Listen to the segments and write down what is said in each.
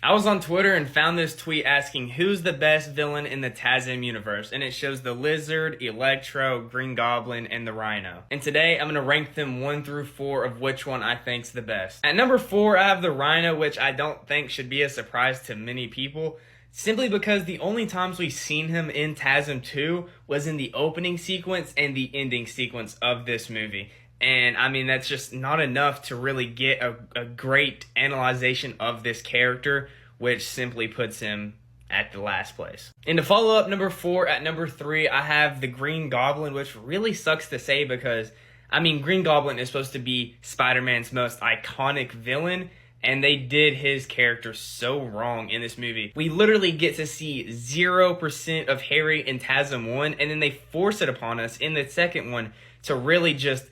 I was on Twitter and found this tweet asking who's the best villain in the tasm universe, and it shows the Lizard, Electro, Green Goblin, and the Rhino. And today I'm going to rank them 1 through 4 of which one I think's the best. At number 4 I have the Rhino, which I don't think should be a surprise to many people, simply because the only times we've seen him in TASM 2 was in the opening sequence and the ending sequence of this movie. And I mean, that's just not enough to really get a great analyzation of this character, which simply puts him at the last place. And to follow up number 4, at number 3, I have the Green Goblin, which really sucks to say because, I mean, Green Goblin is supposed to be Spider-Man's most iconic villain, and they did his character so wrong in this movie. We literally get to see 0% of Harry in TASM 1, and then they force it upon us in the second one to really just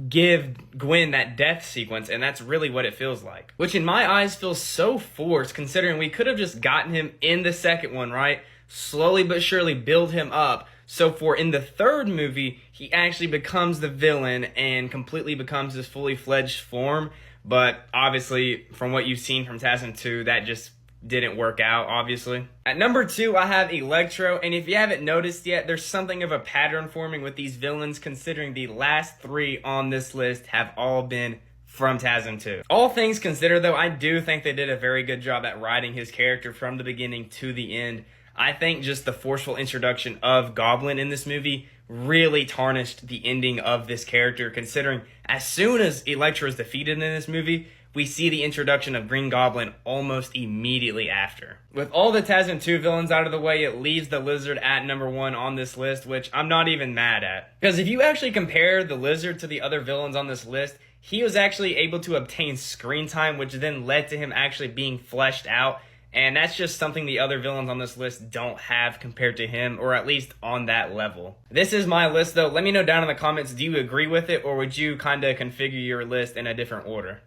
give Gwen that death sequence, and that's really what it feels like. Which in my eyes feels so forced, considering we could have just gotten him in the second one, right? Slowly but surely build him up. So for in the third movie, he actually becomes the villain and completely becomes his fully fledged form. But obviously, from what you've seen from TASM 2, that just didn't work out, obviously. At number 2, I have Electro, and if you haven't noticed yet, there's something of a pattern forming with these villains, considering the last 3 on this list have all been from TASM 2. All things considered, though, I do think they did a very good job at writing his character from the beginning to the end. I think just the forceful introduction of Goblin in this movie really tarnished the ending of this character, considering as soon as Electro is defeated in this movie, we see the introduction of Green Goblin almost immediately after. With all the TASM 2 villains out of the way, it leaves the Lizard at number 1 on this list, which I'm not even mad at. Because if you actually compare the Lizard to the other villains on this list, he was actually able to obtain screen time, which then led to him actually being fleshed out. And that's just something the other villains on this list don't have compared to him, or at least on that level. This is my list, though. Let me know down in the comments, do you agree with it, or would you kind of configure your list in a different order?